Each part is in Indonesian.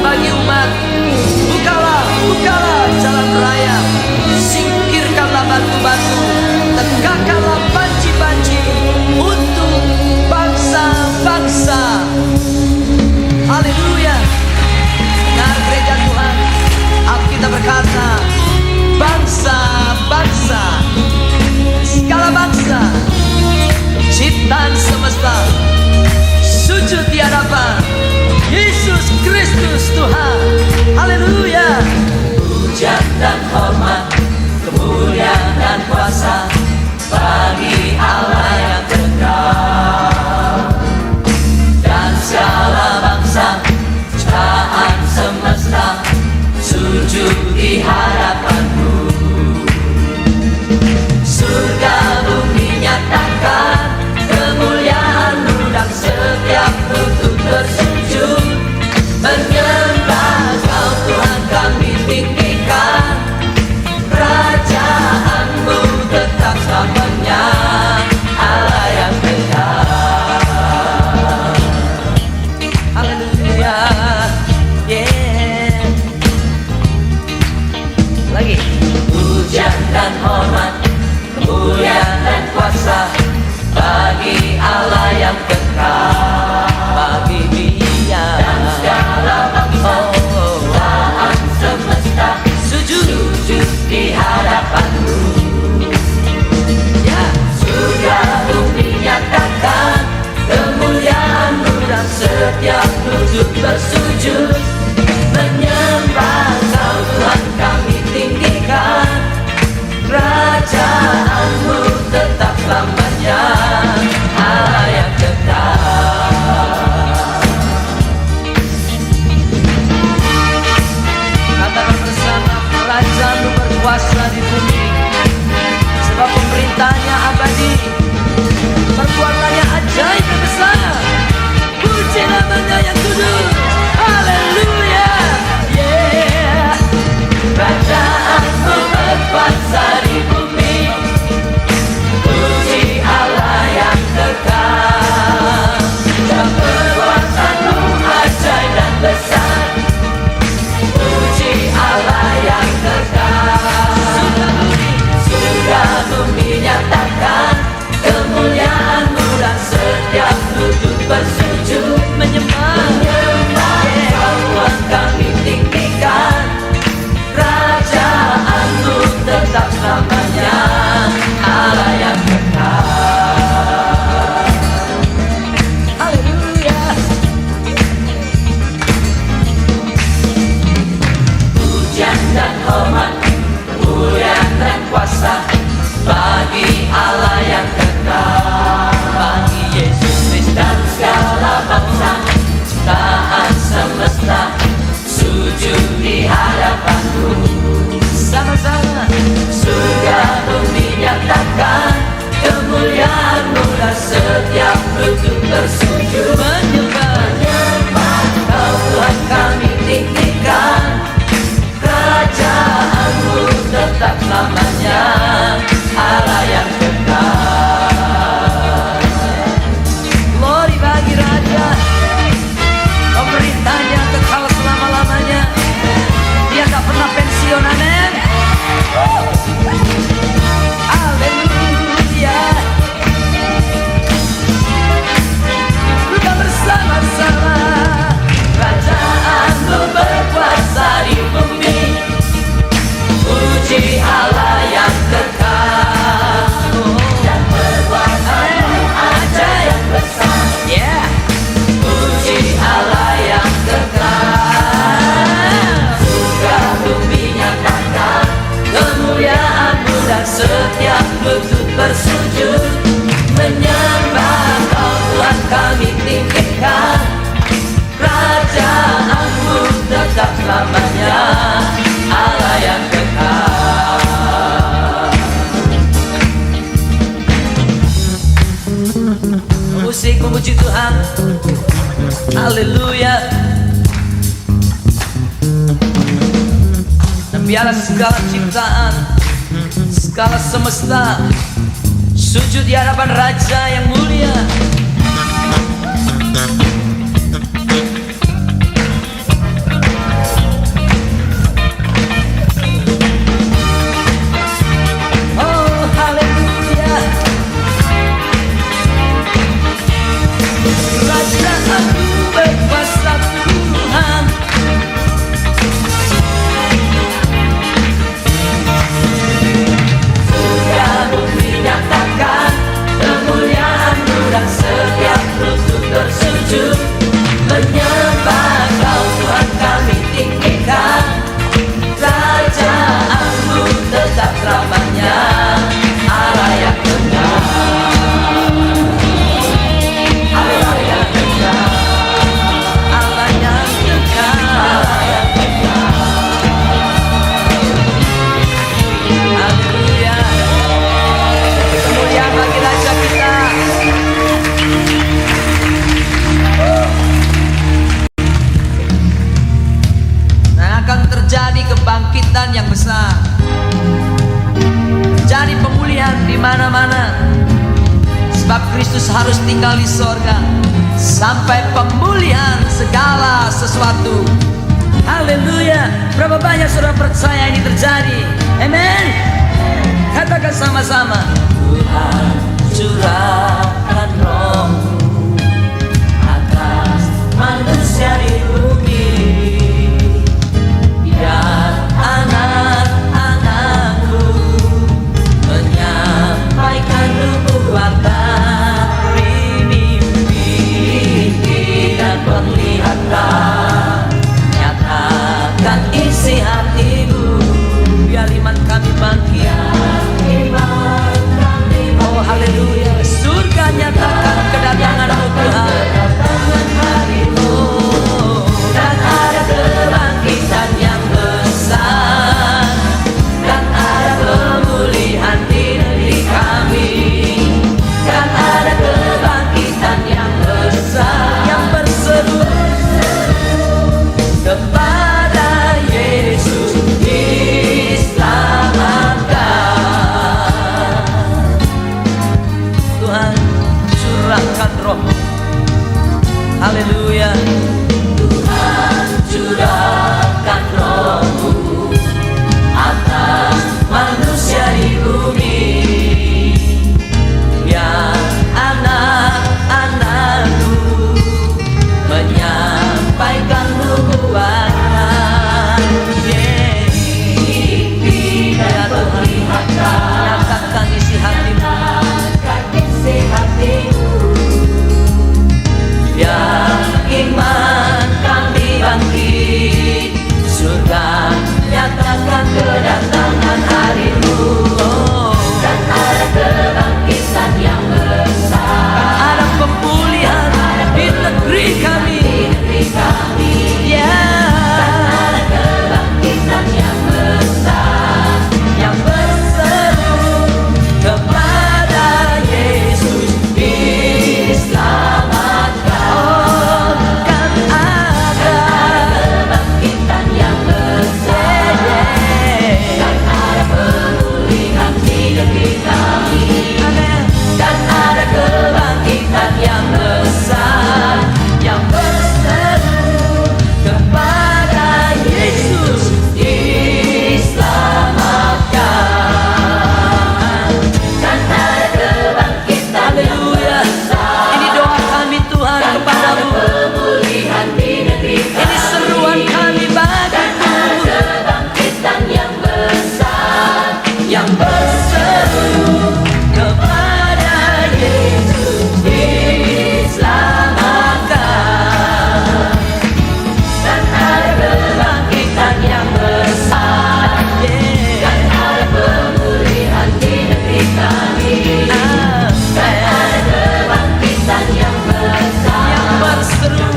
bagi umat. Bukalah, bukalah jalan raya, singkirkanlah batu-batu, tegakkanlah panci-panci untuk bangsa-bangsa. Haleluya. Benar gereja Tuhan, Alkitab berkata, bangsa-bangsa, segala bangsa, ciptaan semesta, sujud di hadapan Yesus Kristus Tuhan. Haleluya. Puja dan hormat, kemuliaan dan kuasa bagi Allah yang kekal. Dan segala bangsa, ciptaan semesta, sujud di hadapanmu. Surga bumi nyatakan kemuliaan-Mu, dan setiap lutut bersujud menyembah Kau Tuhan. Kami tinggikan kerajaan-Mu tetap selamanya, Allah yang kekal. Haleluya. Yeah. Lagi. Pujian dan hormat, kemuliaan dan kuasa bagi Allah yang kekal. Bagi Dia dan segala bangsa, ciptaan semesta, sujud di hadapan-Mu. Ya, surga bumi nyatakan kemuliaan-Mu, dan setiap lutut bersujud menyembah Kau Tuhan. Kami tinggikan kerajaan-Mu tetap selamanya, Allah yang kekal. Katakan bersama, kerajaan-Mu berkuasa di bumi, sebab pemerintahnya abadi, perbuatannya ajaib dan besar. Puji namanya yang kudus. Haleluya. Yeah. Kerajaan-Mu berkuasa di bumi, puji Allah yang kekal. Dan perbuatan-Mu ajaib dan besar, puji Allah yang kekal. Surga bumi nyatakan kemuliaan-Mu, dan setiap lutut bersujud menyembah Kau Tuhan. Kami tinggikan kerajaan-Mu tetap selamanya, Allah yang kekal. Haleluya. Pujian dan hormat, kemuliaan dan kuasa bagi Allah yang kekal. Bagi Yesus Kristus dan segala bangsa, ciptaan semesta, sujud di hadapan-Mu. Sama-sama. Surga bumi nyatakan kemuliaan-Mu, dan setiap lutut bersujud menyembah Kau Tuhan. Kami tinggikan kerajaan-Mu tetap selamanya, Allah yang kekal. Glory bagi Raja, pemerintahnya kekal selama-lamanya. Dia tak pernah pensiun, amin. Haleluya. Kita bersama-sama. Kerajaan-Mu berkuasa di bumi, puji Allah yang kekal. Dan perbuatan-Mu ajaib besar, yeah. Puji Allah yang kekal. Surga bumi nyatakan kemuliaan-Mu, dan setiap lutut bersujud menyembah Kau Tuhan. Kami tinggikan kerajaan-Mu tetap selamanya, Allah yang kekal. Musik memuji Tuhan. Haleluya. Dan biarlah segala ciptaan, segala semesta sujud di hadapan Raja yang mulia. akan terjadi kebangkitan yang besar, terjadi pemulihan di mana-mana. Sebab Kristus harus tinggal di sorga sampai pemulihan segala sesuatu. Haleluya. Berapa banyak saudara percaya ini terjadi? Amen. Katakan sama-sama. Tuhan curahkan Roh-Mu atas manusia di bumi, biar anak-anakku menyampaikan nubuat dari mimpi dan penglihatan, nyatakan isi hatimu, biar iman kami bangkit. Oh haleluya, surga nyatakan kedatangan-Mu Tuhan. Oh, dan ada kebangkitan yang besar, dan ada pemulihan di negeri kami, dan ada kebangkitan yang besar yang berseru kepada Yesus diselamatkan. Tuhan curahkan Roh. Haleluya. Tuhan curahkan Roh-Mu atas manusia di bumi, biar anak-anakku menyampaikan nubuatan. Mimpi dan penglihatan, nyatakan isi hatimu, biar iman kami bangkit. Surga nyatakan kedatangan hari-Mu. Oh, dan ada kebangkitan yang besar, ada pemulihan di negeri kami. Ya, dan ada kebangkitan yang besar yang berseru kepada Yesus diselamatkan. Oh, kan ada kebangkitan yang besar, dan ada pemulihan di negeri kami. Dan ada kebangkitan yang besar yang berseru kepada Yesus diselamatkan. Dan ada kebangkitan yang besar. Ini doa kami Tuhan kepadamu. Pemulihan di negeri kami. Ini seruan kami bagimu. Kebangkitan yang besar yang berseru kepada Yesus diselamatkan. Dan ada kebangkitan yang besar, dan ada pemulihan di negeri kami. Dan ada kebangkitan yang besar yang berseru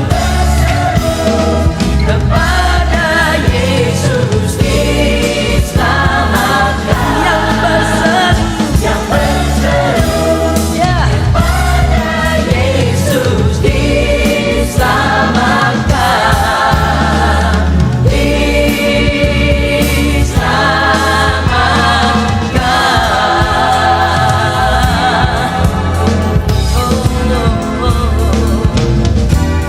kepada Yesus diselamatkan. Yang berseru ya, kepada Yesus diselamatkan.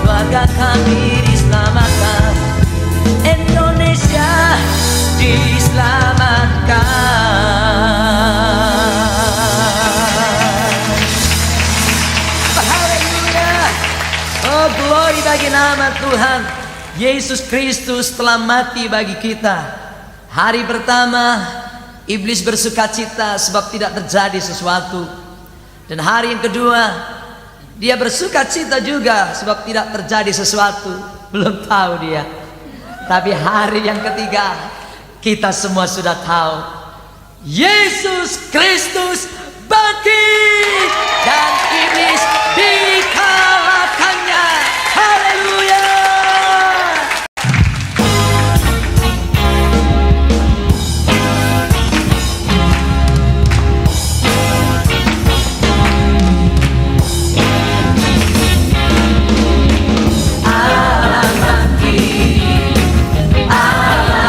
Keluarga kami diselamatkan, Indonesia diselamatkan. Haleluya. Oh glory bagi nama Tuhan. Yesus Kristus telah mati bagi kita. Hari pertama iblis bersukacita sebab tidak terjadi sesuatu. Dan hari yang kedua dia bersukacita juga sebab tidak terjadi sesuatu. Belum tahu dia. Tapi hari yang ketiga kita semua sudah tahu Yesus Kristus bangkit dan iblis dikalahkannya. Haleluya. Allah bangkit, Allah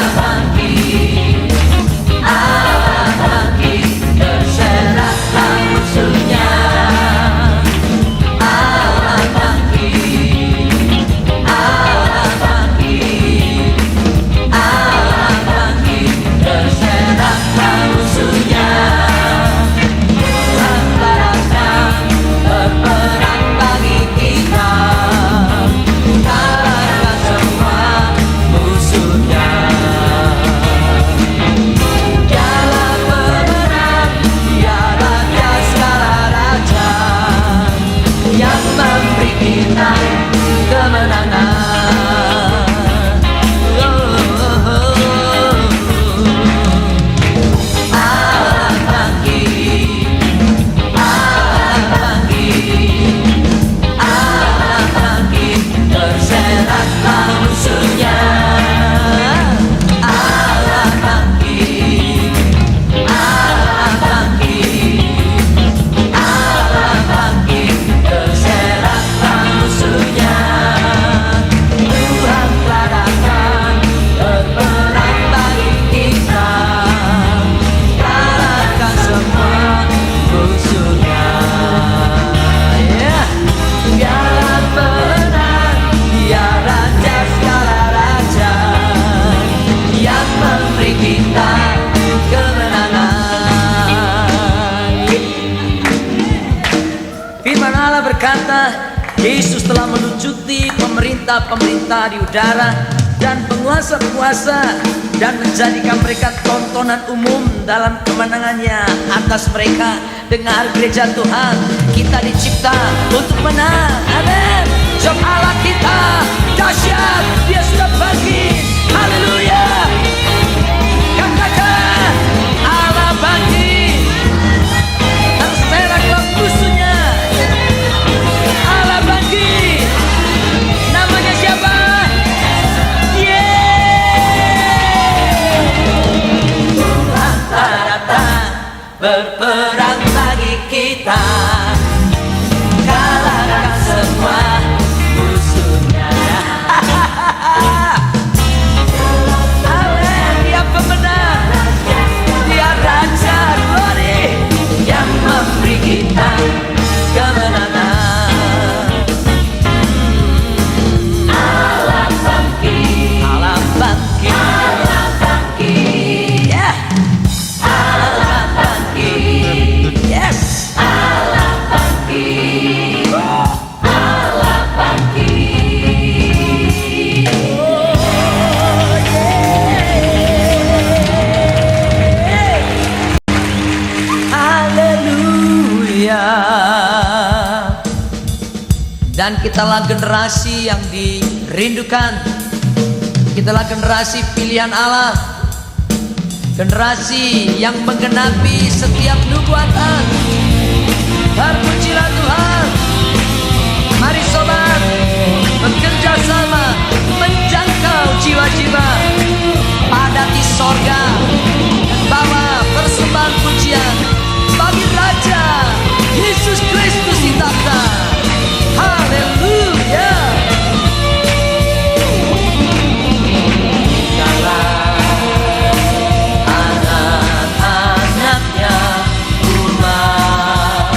pemerintah-pemerintah di udara dan penguasa-penguasa, dan menjadikan mereka tontonan umum dalam kemenangannya atas mereka. Dengar gereja Tuhan, kita dicipta untuk menang. Amin. Sebab Allah kita dahsyat, Dia sudah bangkit. Haleluya. Katakan Allah bangkit, terserak musuhnya. Allah bangkit. Namanya siapa? Tuhan datang berperang bagi kita, kalahkan semua musuhnya. Amin. Dia pemenang, Dia Raja Glory yang memberi kita kemenangan. Allah bangkit, Allah bangkit, Allah bangkit, yeah. Allah bangkit, yes. Allah bangkit, Allah bangkit. Oh, yeah. Haleluya. Dan kitalah generasi yang dirindukan. Kitalah generasi pilihan Allah, generasi yang menggenapi setiap nubuatan. Terpujilah Tuhan. Mari sobat, bekerja sama menjangkau jiwa-jiwa, padati sorga, bawa persembahan pujian bagi Raja Yesus Kristus di tahta. Haleluya. Anak-anaknya, umat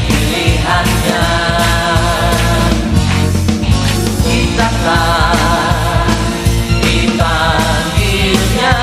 pilihannya, kita dipanggilnya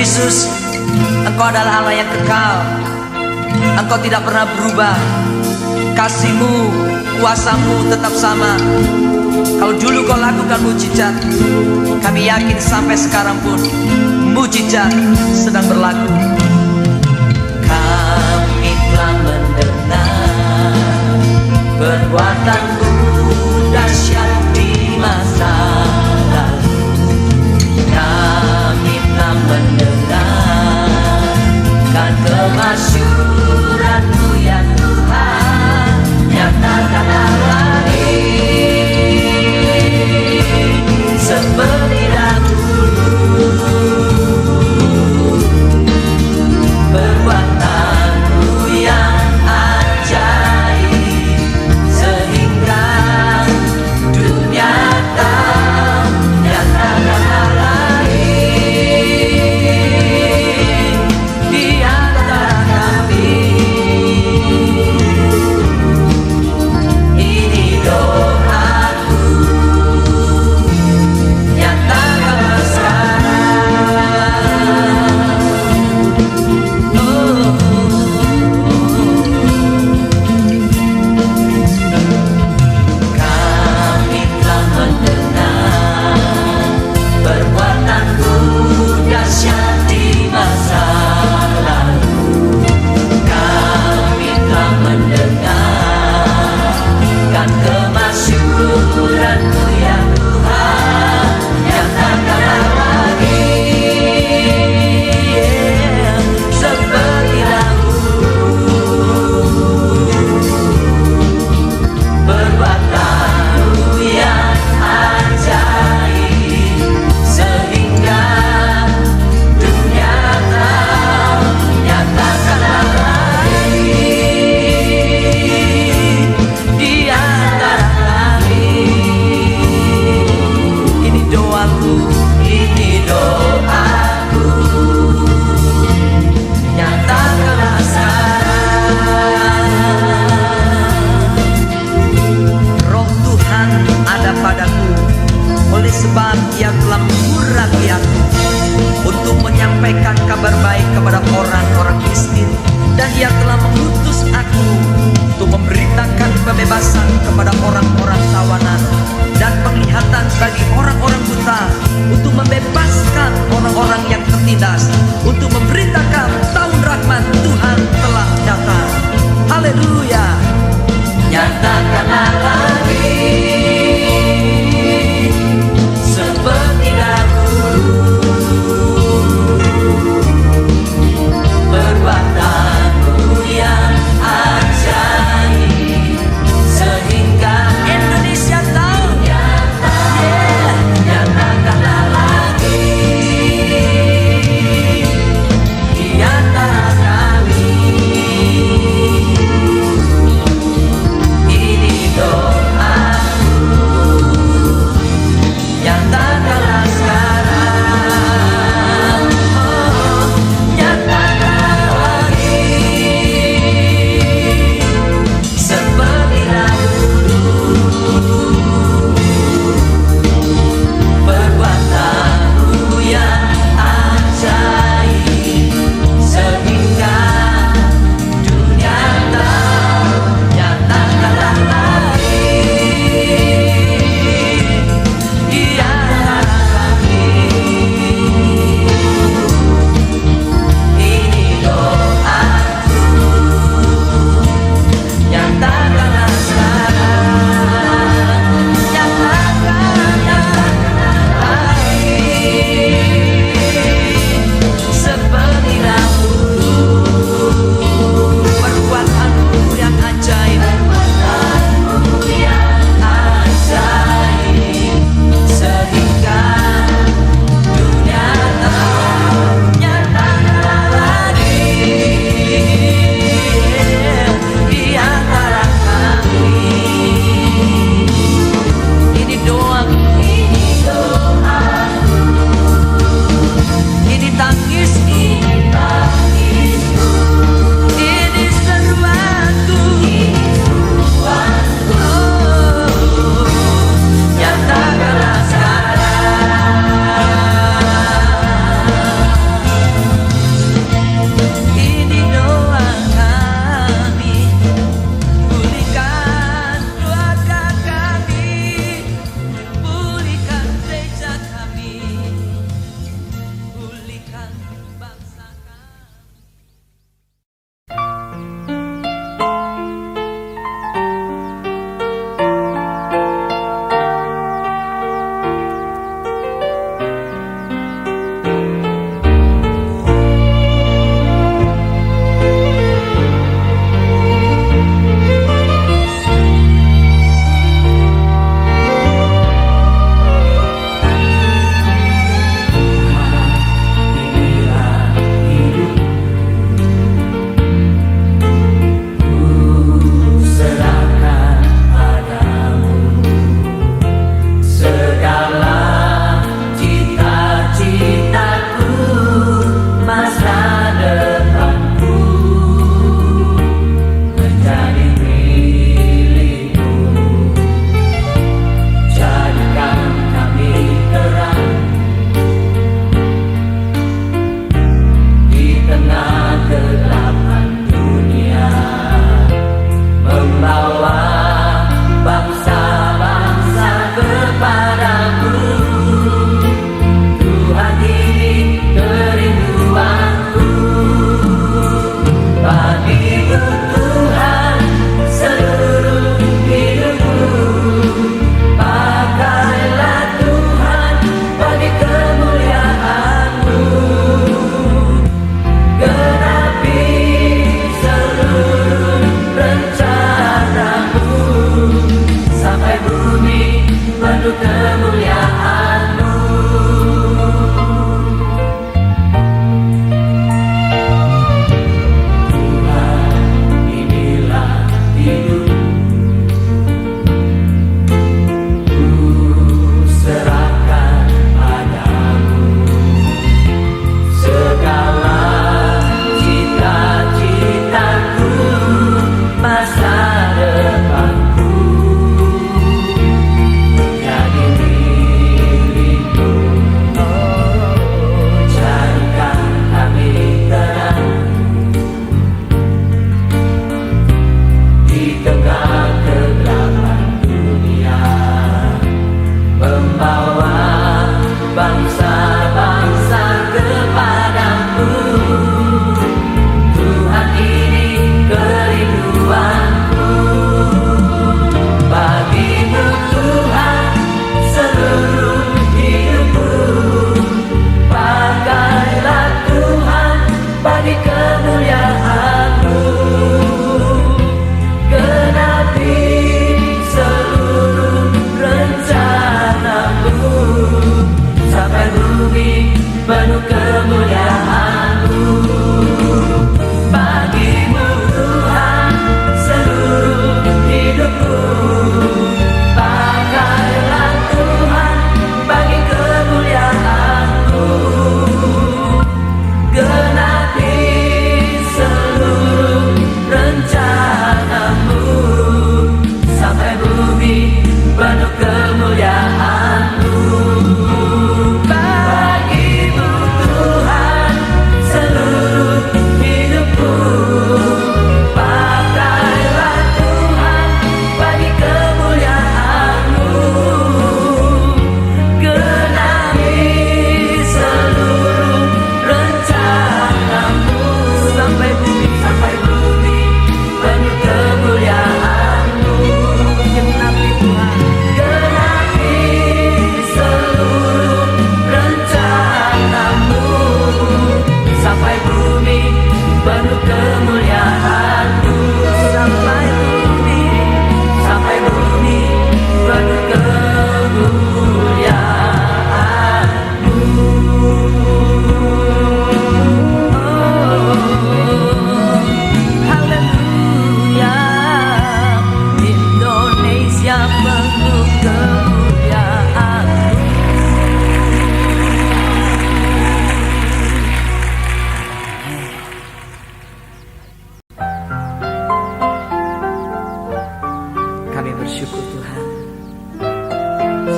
Yesus, Engkau adalah Allah yang kekal. Engkau tidak pernah berubah. Kasih-Mu, kuasa-Mu tetap sama. Kalau dulu Kau lakukan mujizat, kami yakin sampai sekarang pun mujizat sedang berlaku. Kami telah mendengar perbuatan-Mu dahsyat di masa lalu. Kami telah mendengarkan kemasyuran-Mu ya Tuhan, nyatakanlah lagi seperti dahulu. Perbuatan-Mu yang ajaib sehingga dunia tahu, nyatakanlah lagi di antara kami. Ini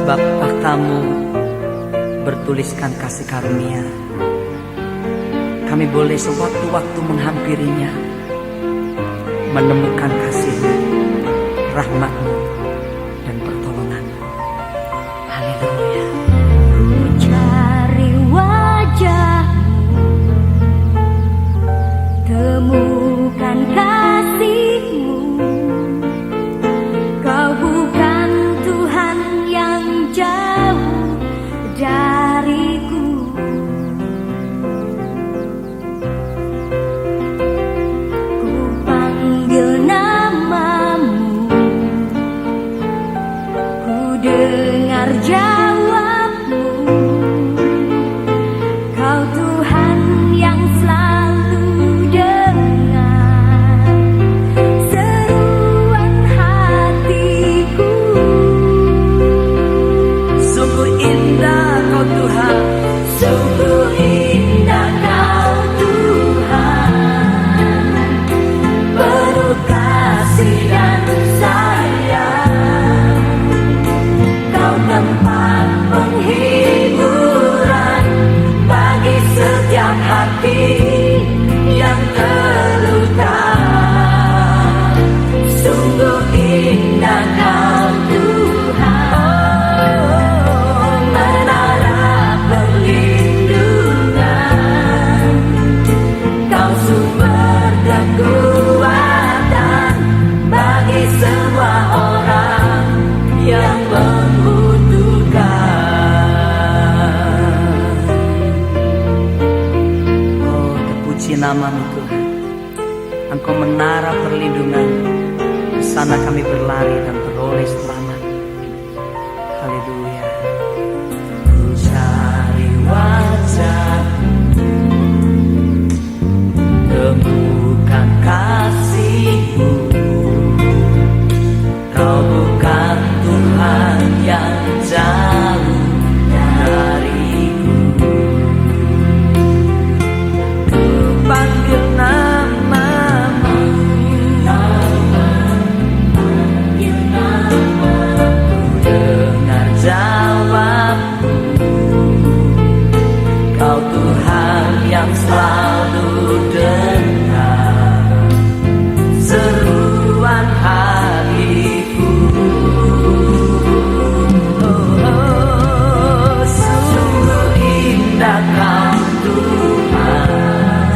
Sebab takhtamu bertuliskan kasih karunia. Kami boleh sewaktu-waktu menghampirinya, menemukan kasih-Mu, rahmat-Mu, dan pertolongan-Mu. Haleluya. Ku cari wajah-Mu, temukan kasih-Mu. Kau bukan Tuhan yang jauh dariku. Ku panggil namamu, ku dengar jawabmu. Kau Tuhan yang selalu dengar seruan hatiku. Sungguh indah Kau Tuhan, Sungguh indah Kau Tuhan, penuh kasih dan sayang. Kau tempat penghiburan bagi setiap hati yang terluka. Sungguh indah Kau Tuhan, menara perlindungan. Kau sumber kekuatan bagi semua orang yang membutuhkan. oh terpuji nama-Mu Tuhan. Engkau menara perlindungan, di sana kami berlari dan beroleh selamat. Haleluya. Ku cari wajah-Mu, temukan kasih-Mu. Kau bukan Tuhan yang jauh dariku. Ku panggil namamu, ku dengar jawabmu. Kau Tuhan yang selalu dengar seruan hatiku. Oh, sungguh indah Kau Tuhan,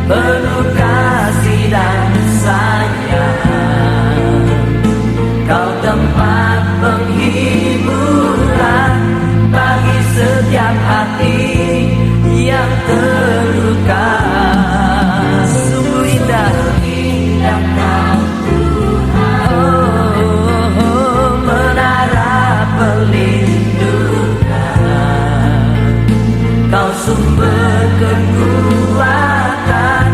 penuh kasih dan sayang. Kau tempat penghiburan bagi setiap hati yang terluka. Sungguh indah Kau Tuhan, oh, menara perlindungan. Kau sumber kekuatan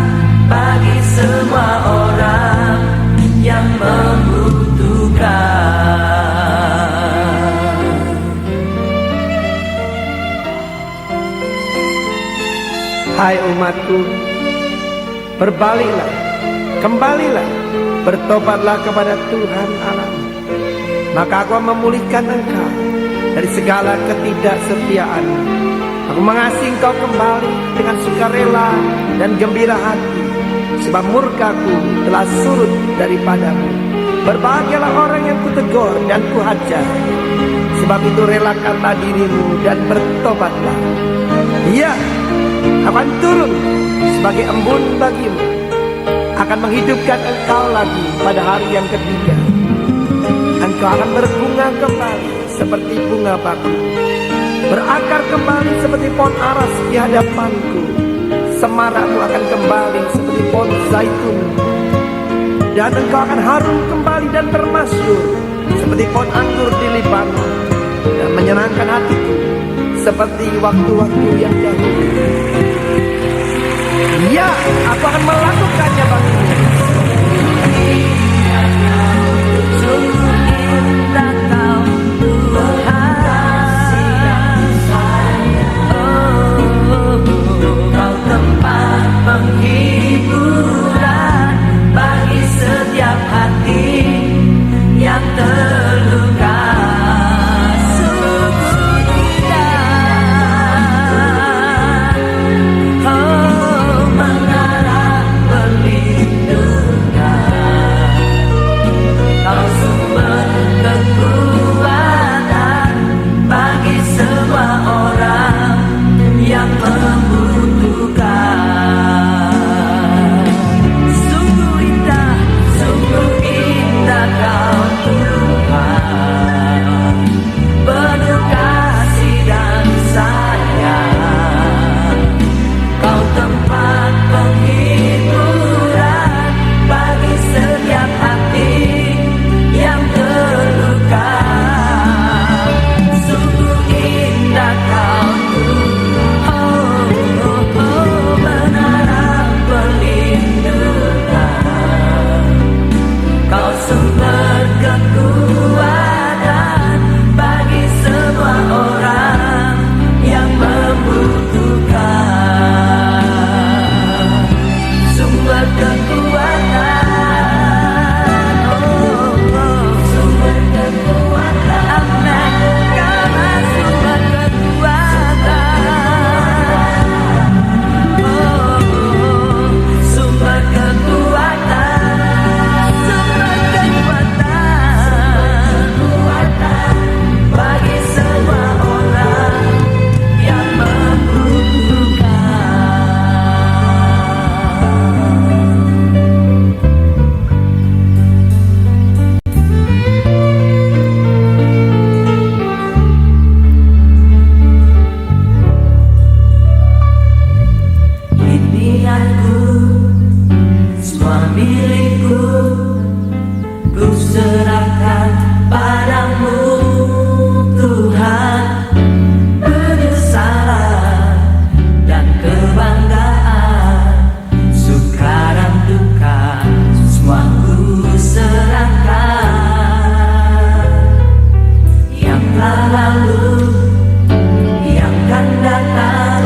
bagi semua orang yang membutuhkan. Hai umatku, berbaliklah, kembalilah, bertobatlah kepada Tuhan Allah. Maka Aku memulihkan engkau dari segala ketidaksetiaan. Aku mengasihi engkau kembali dengan sukarela dan gembira hati, sebab murka-Ku telah surut daripadamu. Berbahagialah orang yang Kutegur dan Kuhajar, sebab itu relakanlah dirimu dan bertobatlah. Ia akan turun sebagai embun bagimu, akan menghidupkan engkau lagi pada hari yang ketiga. Engkau akan berbunga kembali seperti bunga bakul, berakar kembali seperti pohon aras di hadapanku. Semarakmu akan kembali seperti pohon zaitun, dan engkau akan harum kembali dan bermasyur seperti pohon anggur di Libanon, dan menyenangkan hatiku seperti waktu-waktu yang dahulu. Ya, Aku akan melakukannya bagimu. Sungguh indah Kau Tuhan, oh, Kau tempat penghiburan bagi setiap hati yang terluka. milikku, ku serahkan padamu Tuhan. Penyesalan dan kebanggaan, suka dan duka, semua ku serahkan. Yang telah lalu, yang akan datang,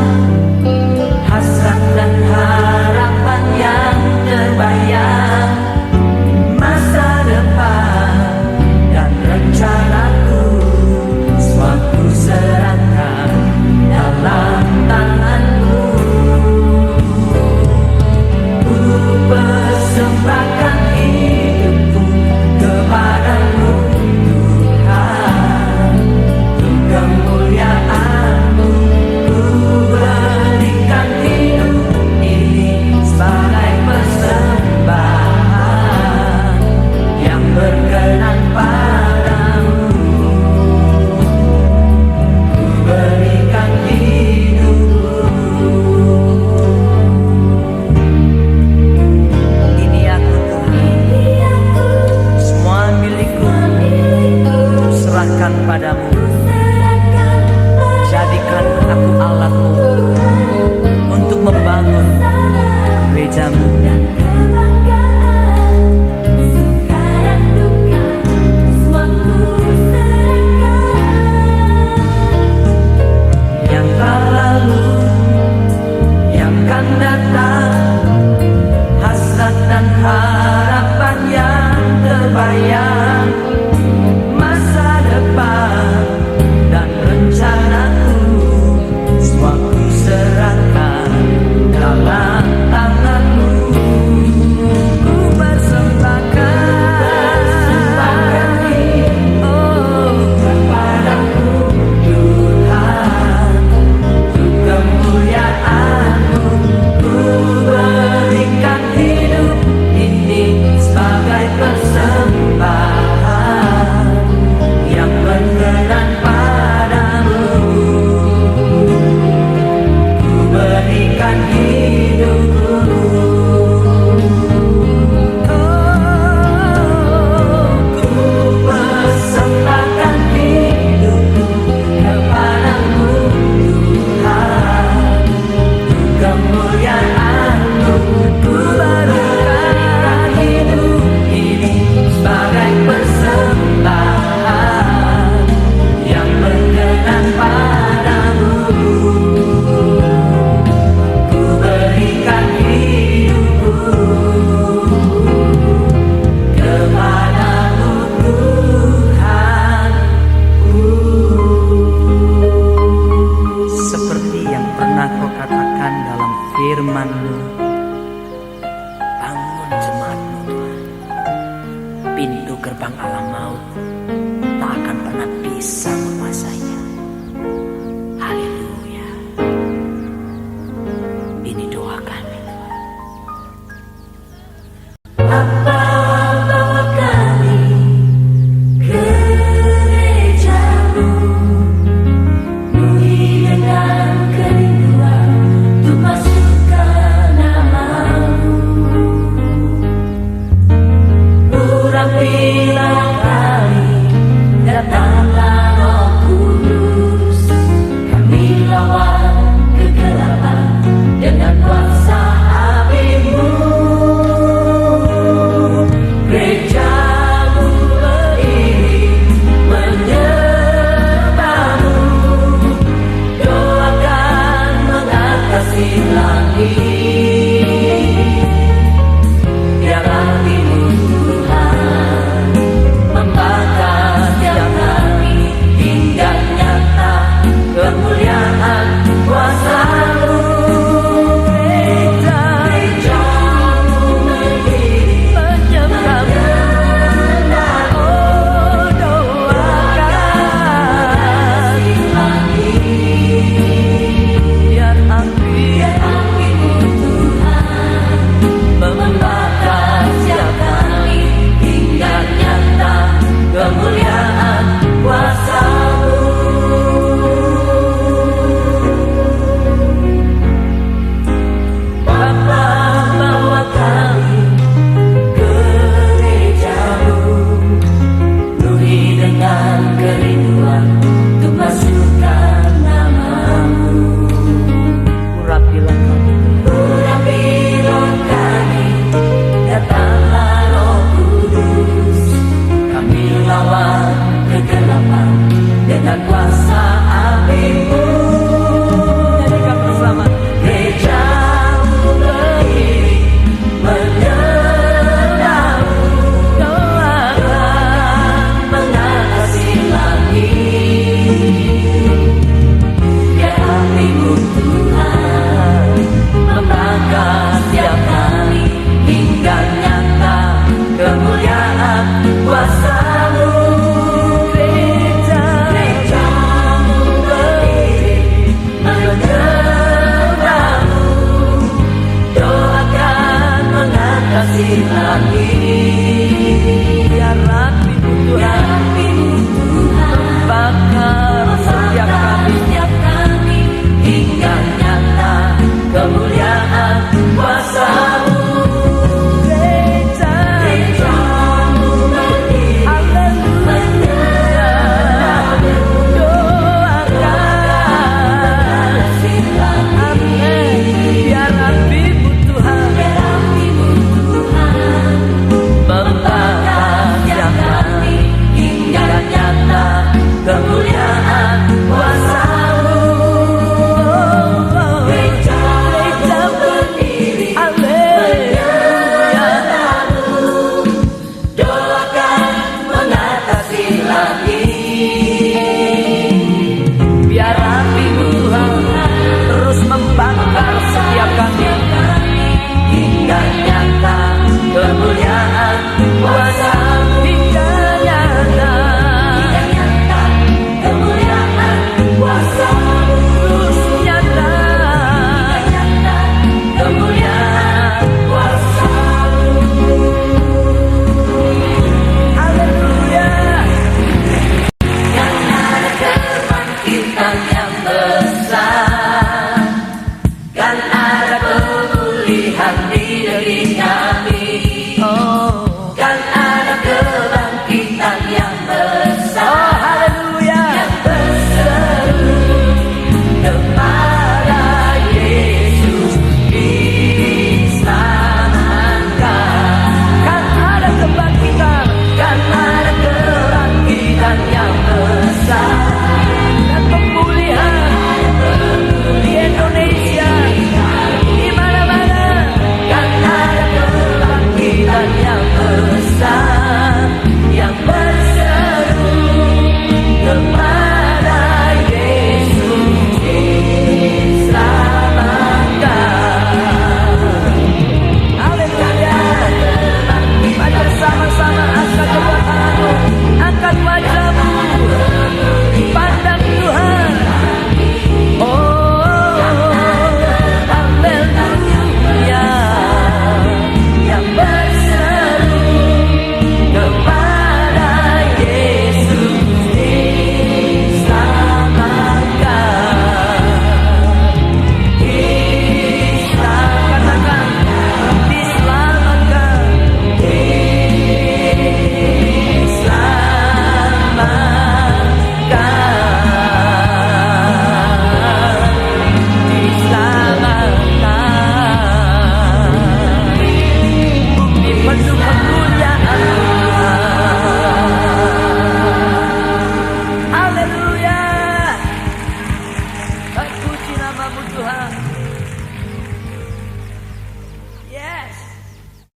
hasrat dan harapan yang terbayang, masa depan dan rencanaku, semua ku serahkan dalam tanganmu. Ku persembahkan hidupku kepadamu Tuhan, untuk kemuliaan-Mu. Ku berikan hidup ini sebagai persembahan yang berkenan padamu. Ku berikan hidupku. Ini aku Tuhan, semua milikku, serahkan padamu. Jadikan aku alatmu untuk membangun gerejamu. Yang telah lalu, yang akan datang, hasrat dan harapan yang terbayang, masa depan dan rencanaku, semua ku serahkan dalam tanganmu. Ku persembahkan kepadamu Tuhan, untuk kemuliaan-Mu. Ku berikan hidup ini sebagai persembahan yang berkenan padamu. Ku berikan hidupku. Ku persembahkan hidupku kepadamu Tuhan, untuk kemuliaan-Mu. Ku berikan hidup ini sebagai persembahan yang berkenan padamu. Ku berikan hidupku kepadamu Tuhanku. Seperti yang pernah Kau katakan dalam firman-Mu, bangun jemaat-Mu Tuhan. Pintu gerbang alam maut tak akan pernah bisa menguasainya. Haleluya. Ini doa kami Tuhan. Bawa kami ke gereja-Mu, penuhi dengan kerinduan untuk masuk ke nama-Mu. Urapilah kami, datanglah Roh Kudus. Kami lawan kegelapan dengan kuasa api-Mu. lagi.